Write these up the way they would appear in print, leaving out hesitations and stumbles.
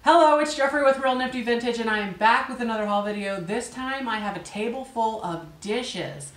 Hello, it's Jeffrey with Real Nifty Vintage, and I am back with another haul video. This time I have a table full of dishes.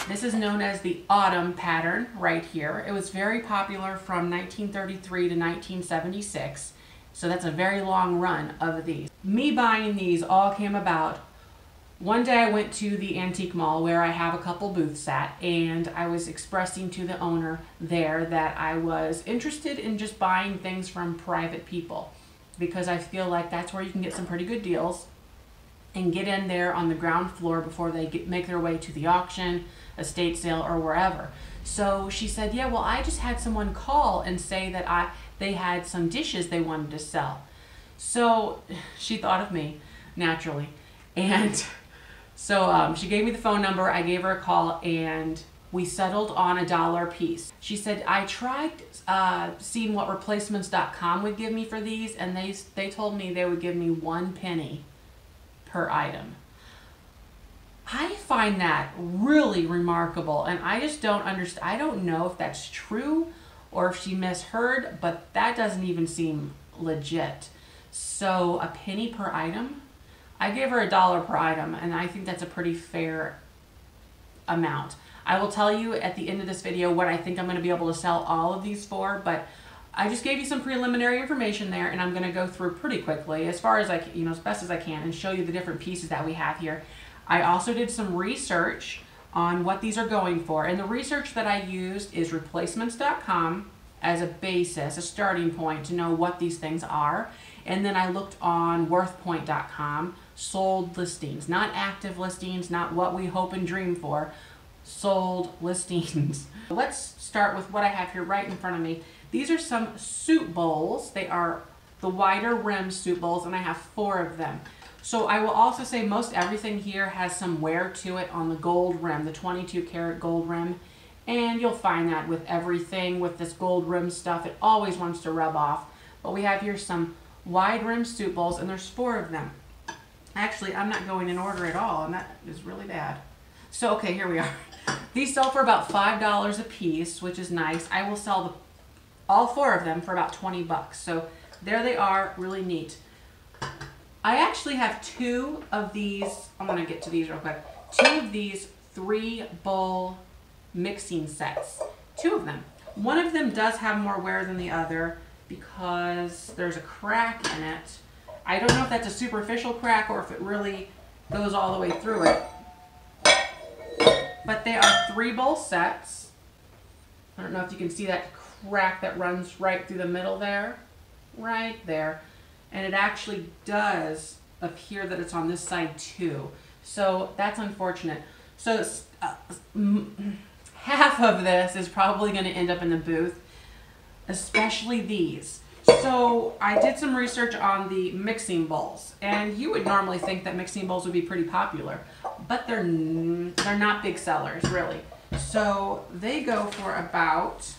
This is known as the autumn pattern right here. It was very popular from 1933 to 1976. So that's a very long run of these. Me buying these all came about. One day I went to the antique mall where I have a couple booths at, and I was expressing to the owner there that I was interested in just buying things from private people because I feel like that's where you can get some pretty good deals and get in there on the ground floor before they make their way to the auction, estate sale, or wherever. So she said, yeah, well, I just had someone call and say that they had some dishes they wanted to sell. So she thought of me, naturally. And so she gave me the phone number, I gave her a call, and we settled on $1 a piece. She said, I tried seeing what replacements.com would give me for these, and they told me they would give me 1 penny per item. I find that really remarkable, and I just don't understand. I don't know if that's true or if she misheard, but that doesn't even seem legit. So a penny per item? I gave her $1 per item, and I think that's a pretty fair amount. I will tell you at the end of this video what I think I'm going to be able to sell all of these for, but I just gave you some preliminary information there, and I'm going to go through pretty quickly as far as as best as I can, and show you the different pieces that we have here. I also did some research on what these are going for, and the research that I used is replacements.com as a basis, a starting point to know what these things are. And then I looked on worthpoint.com, sold listings, not active listings, not what we hope and dream for, sold listings. Let's start with what I have here right in front of me. These are some soup bowls. They are the wider rim soup bowls, and I have 4 of them. So I will also say most everything here has some wear to it on the gold rim, the 22 karat gold rim. And you'll find that with everything, with this gold rim stuff, it always wants to rub off. But we have here some wide rim soup bowls, and there's 4 of them. Actually, I'm not going in order at all, and that is really bad. So, okay, here we are. These sell for about $5 a piece, which is nice. I will sell all 4 of them for about 20 bucks. So there they are, really neat. I actually have 2 of these. I'm going to get to these real quick. 2 of these 3 bowl mixing sets. 2 of them. One of them does have more wear than the other because there's a crack in it. I don't know if that's a superficial crack or if it really goes all the way through it. But they are 3 bowl sets. I don't know if you can see that crack that runs right through the middle there. Right there. And it actually does appear that it's on this side too. So that's unfortunate. So half of this is probably going to end up in the booth, especially these. So I did some research on the mixing bowls, and you would normally think that mixing bowls would be pretty popular, but they're not big sellers, really. So they go for about,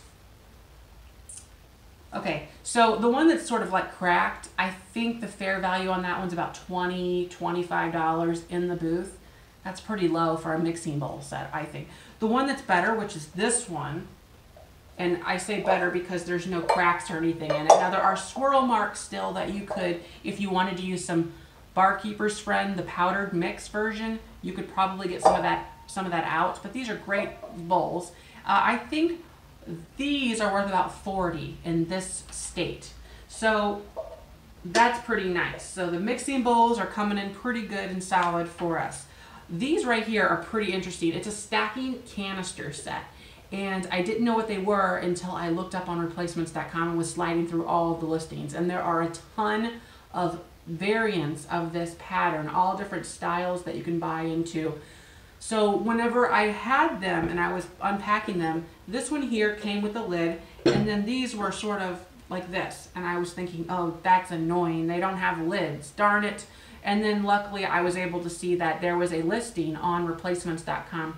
okay, so the one that's sort of like cracked, I think the fair value on that one's about $20, $25 in the booth. That's pretty low for a mixing bowl set, I think. The one that's better, which is this one, and I say better because there's no cracks or anything in it. Now there are swirl marks still that you could, if you wanted to use some Barkeeper's Friend, the powdered mix version, you could probably get some of that out. But these are great bowls. I think these are worth about $40 in this state. So that's pretty nice. So the mixing bowls are coming in pretty good and solid for us. These right here are pretty interesting. It's a stacking canister set. And I didn't know what they were until I looked up on replacements.com and was sliding through all of the listings. And there are a ton of variants of this pattern, all different styles that you can buy into. So whenever I had them and I was unpacking them, this one here came with a lid, and then these were sort of like this. And I was thinking, oh, that's annoying. They don't have lids, darn it. And then luckily I was able to see that there was a listing on replacements.com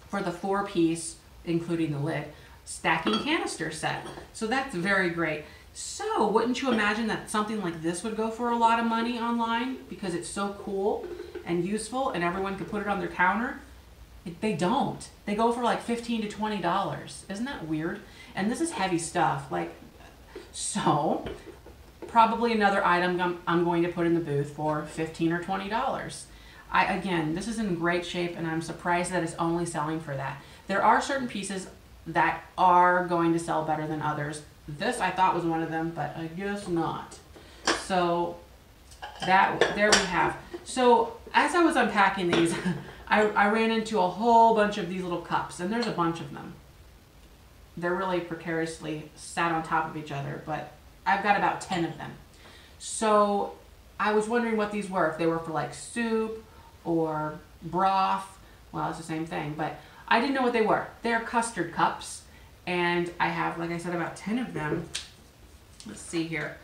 for the 4-piece, including the lid, stacking canister set. So that's very great. So wouldn't you imagine that something like this would go for a lot of money online because it's so cool and useful and everyone could put it on their counter? They don't. They go for like $15 to $20. Isn't that weird? And this is heavy stuff. Like, so probably another item I'm going to put in the booth for $15 or $20. Again, this is in great shape and I'm surprised that it's only selling for that. There are certain pieces that are going to sell better than others. This I thought was one of them, but I guess not. So there we have. So as I was unpacking these, I ran into a whole bunch of these little cups, and there's a bunch of them. They're really precariously sat on top of each other, but I've got about 10 of them. So I was wondering what these were, if they were for like soup or broth. Well, it's the same thing, but I didn't know what they were. They're custard cups, and I have, like I said, about 10 of them. Let's see here.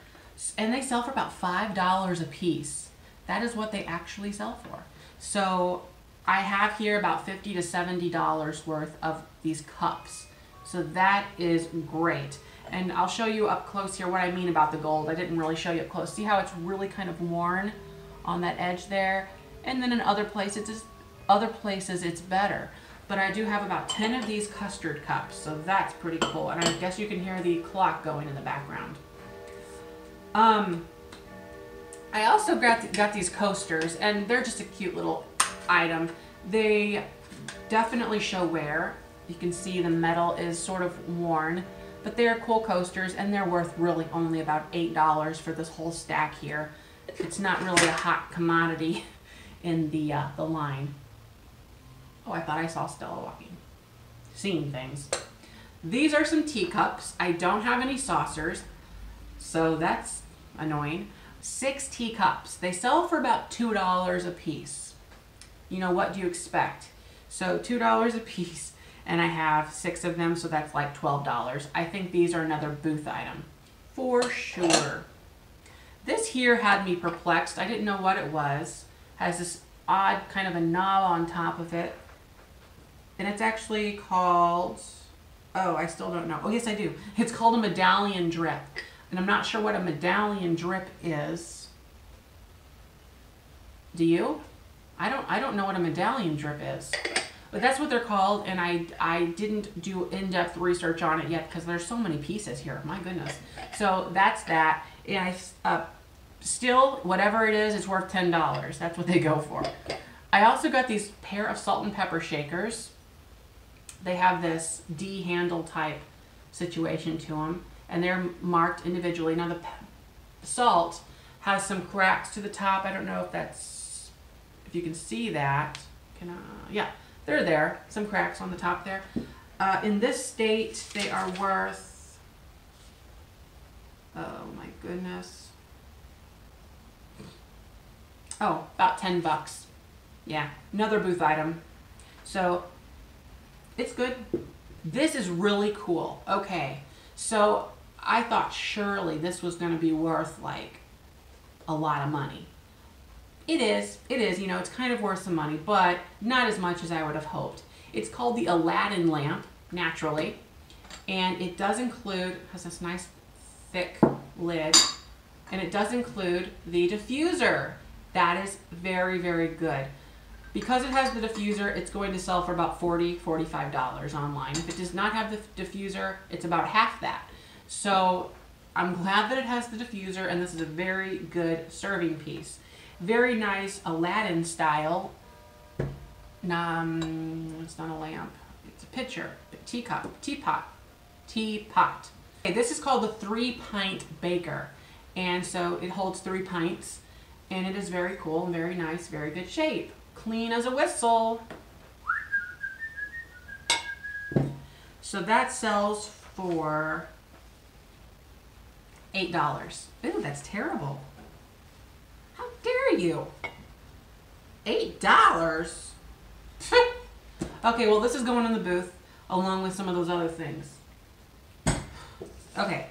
And they sell for about $5 a piece. That is what they actually sell for. So I have here about $50 to $70 worth of these cups. So that is great. And I'll show you up close here what I mean about the gold. I didn't really show you up close. See how it's really kind of worn on that edge there? And then in other places it's better. But I do have about 10 of these custard cups, so that's pretty cool. And I guess you can hear the clock going in the background. I also got these coasters, and they're just a cute little item. They definitely show wear. You can see the metal is sort of worn, but they're cool coasters, and they're worth really only about $8 for this whole stack here. It's not really a hot commodity in the line. Oh, I thought I saw Stella walking. Seeing things. These are some teacups. I don't have any saucers, so that's annoying. 6 teacups. They sell for about $2 a piece. You know, what do you expect? So $2 a piece, and I have 6 of them, so that's like $12. I think these are another booth item for sure. This here had me perplexed. I didn't know what it was. Has this odd kind of a knob on top of it. And it's actually called, oh, I still don't know. Oh, yes, I do. It's called a medallion drip. And I'm not sure what a medallion drip is. Do you? I don't know what a medallion drip is. But that's what they're called, and I didn't do in-depth research on it yet because there's so many pieces here. My goodness. So that's that. And still, whatever it is, it's worth $10. That's what they go for. I also got these pair of salt and pepper shakers. They have this D handle type situation to them, and they're marked individually. Now the salt has some cracks to the top. I don't know if you can see that. Yeah, they're there. Some cracks on the top there. In this state, they are worth, oh my goodness. Oh, about 10 bucks. Yeah, another booth item. So it's good. This is really cool. Okay, so I thought surely this was going to be worth like a lot of money. It is, you know, it's kind of worth some money, but not as much as I would have hoped. It's called the Aladdin lamp, naturally, and it does include, has this nice thick lid, and it does include the diffuser. That is very, very good. Because it has the diffuser, it's going to sell for about $40, $45 online. If it does not have the diffuser, it's about half that. So I'm glad that it has the diffuser, and this is a very good serving piece. Very nice Aladdin style. It's not a lamp. It's a pitcher, teapot. Okay, this is called the 3-pint baker. And so it holds 3 pints, and it is very cool and very nice, very good shape. Clean as a whistle. So that sells for $8. Ooh, that's terrible. How dare you? $8? Okay, well, this is going in the booth along with some of those other things. Okay,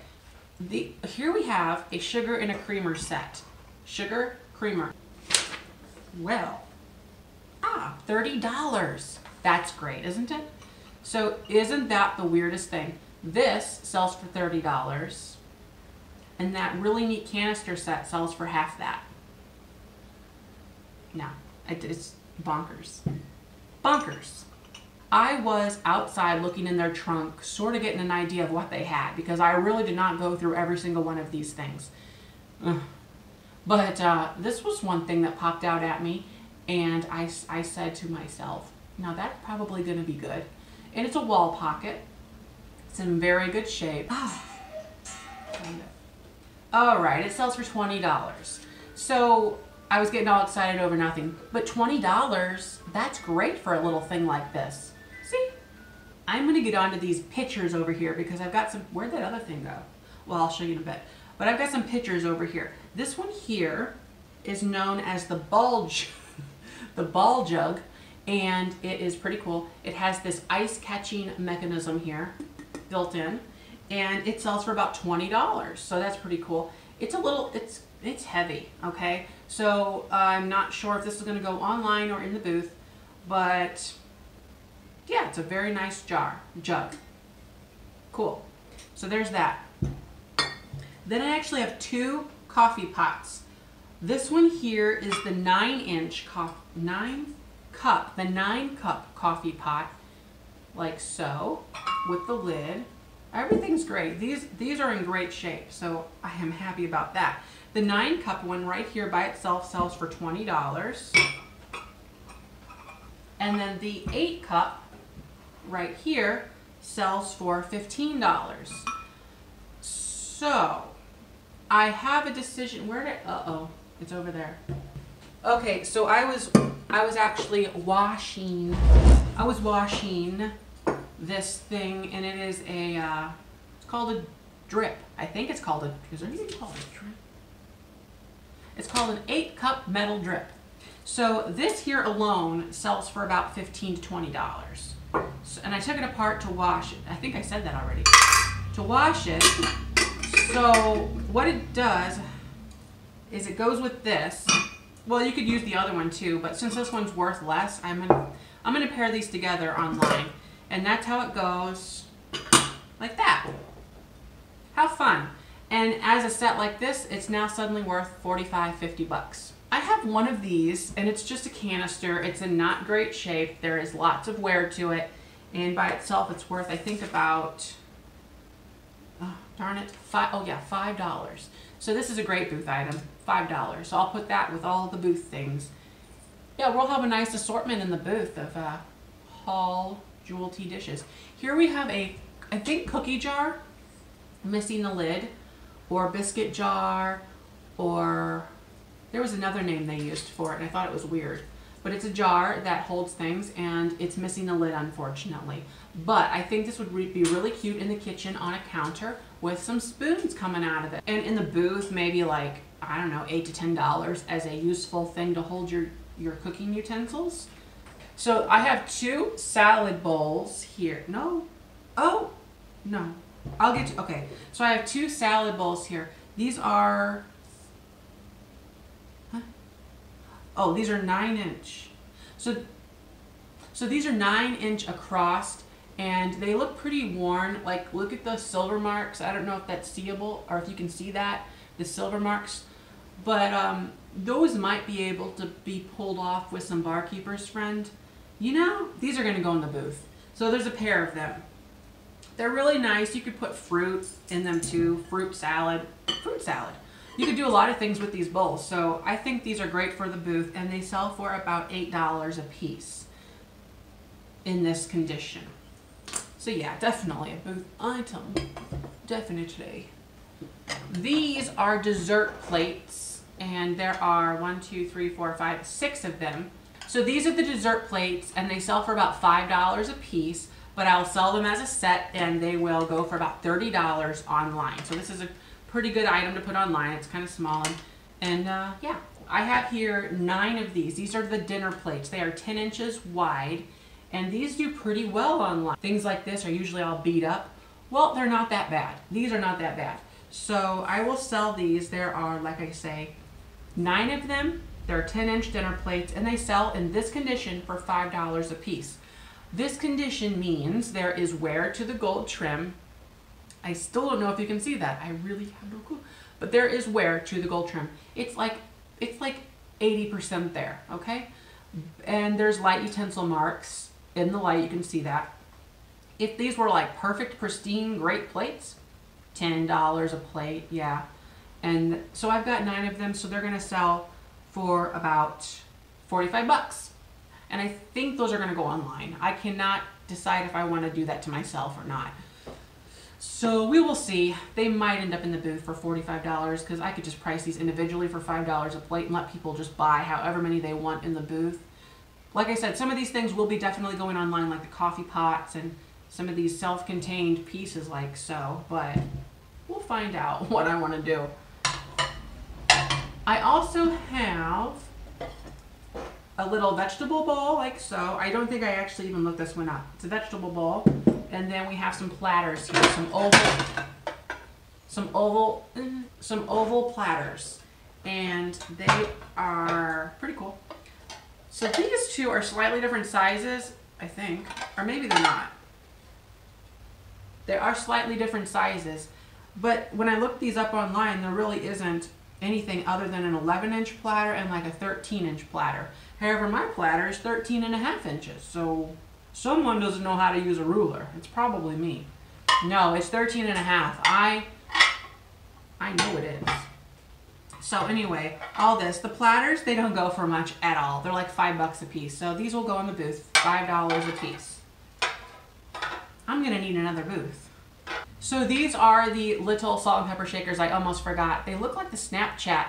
here we have a sugar and a creamer set. Sugar, creamer. Well, $30. That's great, isn't it? So isn't that the weirdest thing? This sells for $30, and that really neat canister set sells for half that. No, it's bonkers. Bonkers. I was outside looking in their trunk, sort of getting an idea of what they had, because I really did not go through every single one of these things. But this was one thing that popped out at me, and I said to myself, now that's probably going to be good. And it's a wall pocket. It's in very good shape. All right, it sells for $20. So I was getting all excited over nothing, but $20, that's great for a little thing like this. See? I'm gonna get onto these pictures over here because I've got some, where'd that other thing go? Well, I'll show you in a bit. But I've got some pictures over here. This one here is known as the bulge, the ball jug, and it is pretty cool. It has this ice catching mechanism here built in, and it sells for about $20. So that's pretty cool. It's a little, it's heavy, okay? So I'm not sure if this is gonna go online or in the booth, but yeah, it's a very nice jug.9 So there's that. Then I actually have 2 coffee pots. This one here is the 9 cup coffee pot, like so, with the lid. Everything's great. These are in great shape, so I am happy about that. The 9 cup one right here by itself sells for $20. And then the 8 cup right here sells for $15. So I have a decision. Where did it's over there. Okay, so I was actually washing. I was washing this thing, and it is a it's called a drip. I think it's called is there anything called a drip? It's called an 8 cup metal drip. So this here alone sells for about $15 to $20. So, and I took it apart to wash it. I think I said that already. To wash it. So what it does is it goes with this. Well, you could use the other one too, but since this one's worth less, I'm gonna pair these together online, and that's how it goes, like that. How fun! And as a set like this, it's now suddenly worth $45, $50. I have one of these, and it's just a canister. It's in not great shape. There is lots of wear to it, and by itself, it's worth, I think, about, oh, darn it, $5. So this is a great booth item, $5. So I'll put that with all the booth things. Yeah, we'll have a nice assortment in the booth of Hall Jewel Tea dishes. Here we have a, I think, cookie jar, missing the lid, or biscuit jar, or there was another name they used for it, and I thought it was weird. But it's a jar that holds things, and it's missing the lid, unfortunately. But I think this would be really cute in the kitchen on a counter with some spoons coming out of it. And in the booth, maybe like, I don't know, $8 to $10 as a useful thing to hold your cooking utensils. So I have 2 salad bowls here. No? Oh, no. I'll get to, okay. So I have 2 salad bowls here. These are, oh, these are 9-inch. So these are 9-inch across, and they look pretty worn. Like, look at the silver marks. I don't know if that's seeable or if you can see that, the silver marks. But those might be able to be pulled off with some barkeeper's friend. You know, these are gonna go in the booth. So there's a pair of them. They're really nice. You could put fruit in them too, fruit salad. You could do a lot of things with these bowls. So I think these are great for the booth, and they sell for about $8 a piece in this condition. So yeah, definitely a booth item. Definitely. These are dessert plates, and there are 1, 2, 3, 4, 5, 6 of them. So these are the dessert plates, and they sell for about $5 a piece, but I'll sell them as a set, and they will go for about $30 online. So this is a pretty good item to put online. It's kind of small, and yeah. I have here 9 of these. These are the dinner plates. They are 10 inches wide, and these do pretty well online. Things like this are usually all beat up. Well, they're not that bad. These are not that bad. So I will sell these. There are, like I say, 9 of them. They're 10-inch dinner plates, and they sell in this condition for $5 a piece. This condition means there is wear to the gold trim. I still don't know if you can see that. I really have no clue. But there is wear to the gold trim. It's like 80% there, okay? And there's light utensil marks. In the light, you can see that. If these were like perfect, pristine, great plates, $10 a plate, yeah. And so I've got 9 of them, so they're gonna sell for about 45 bucks. And I think those are gonna go online. I cannot decide if I wanna do that to myself or not. So we will see. They might end up in the booth for $45 because I could just price these individually for $5 a plate and let people just buy however many they want in the booth. Like I said, some of these things will be definitely going online, like the coffee pots and some of these self-contained pieces like so, but we'll find out what I want to do. I also have a little vegetable bowl like so. I don't think I actually even looked this one up. It's a vegetable bowl. And then we have some platters here, some oval platters, and they are pretty cool. So these two are slightly different sizes, I think, or maybe they're not. They are slightly different sizes, but when I looked these up online, there really isn't anything other than an 11-inch platter and like a 13-inch platter. However, my platter is 13.5 inches, so someone doesn't know how to use a ruler. It's probably me. No, it's 13.5. I know it is. So anyway, all this, the platters, they don't go for much at all. They're like $5 a piece. So these will go in the booth, $5 a piece. I'm gonna need another booth. So these are the little salt and pepper shakers. I almost forgot. They look like the Snapchat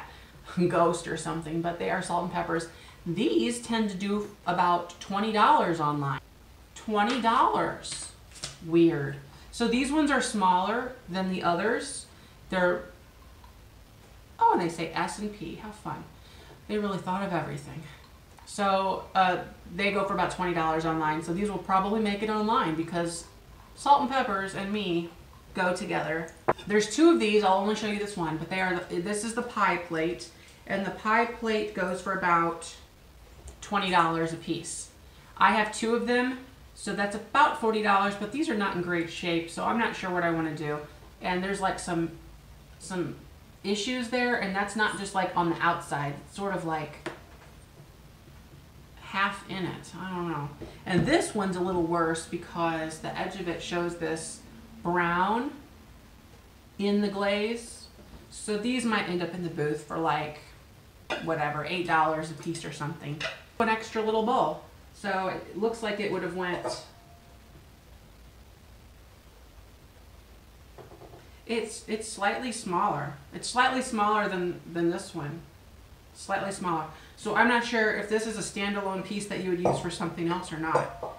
ghost or something, but they are salt and peppers. These tend to do about $20 online. $20. Weird. So these ones are smaller than the others. They're, oh, and they say S&P. How fun. They really thought of everything. So they go for about $20 online. So these will probably make it online because salt and peppers and me go together. There's 2 of these. I'll only show you this one, but they are. This is the pie plate, and the pie plate goes for about $20 a piece. I have 2 of them. So that's about $40, but these are not in great shape, so I'm not sure what I want to do. And there's like some issues there, and that's not just like on the outside. It's sort of like half in it. I don't know. And this one's a little worse because the edge of it shows this brown in the glaze. So these might end up in the booth for like, whatever, $8 a piece or something. An extra little bowl. So it looks like it would have went, it's slightly smaller. It's slightly smaller than this one. Slightly smaller. So I'm not sure if this is a standalone piece that you would use for something else or not.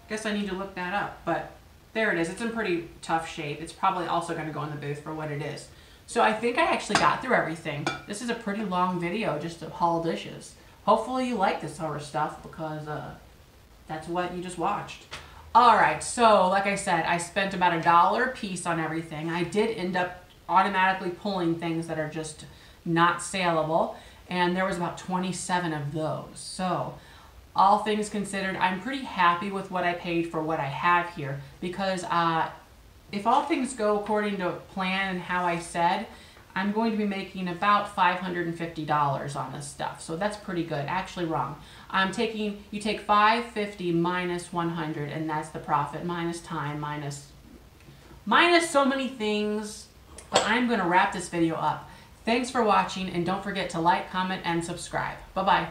Guess I need to look that up, but there it is. It's in pretty tough shape. It's probably also going to go in the booth for what it is. So I think I actually got through everything. This is a pretty long video just to haul dishes. Hopefully you like this sort of stuff because that's what you just watched. Alright, so like I said, I spent about $1 a piece on everything. I did end up automatically pulling things that are just not saleable, and there was about 27 of those. So all things considered, I'm pretty happy with what I paid for what I have here because if all things go according to plan and how I said, I'm going to be making about $550 on this stuff. So that's pretty good. Actually wrong. You take $550 minus 100 and that's the profit, minus time, minus so many things. But I'm going to wrap this video up. Thanks for watching, and don't forget to like, comment, and subscribe. Bye-bye.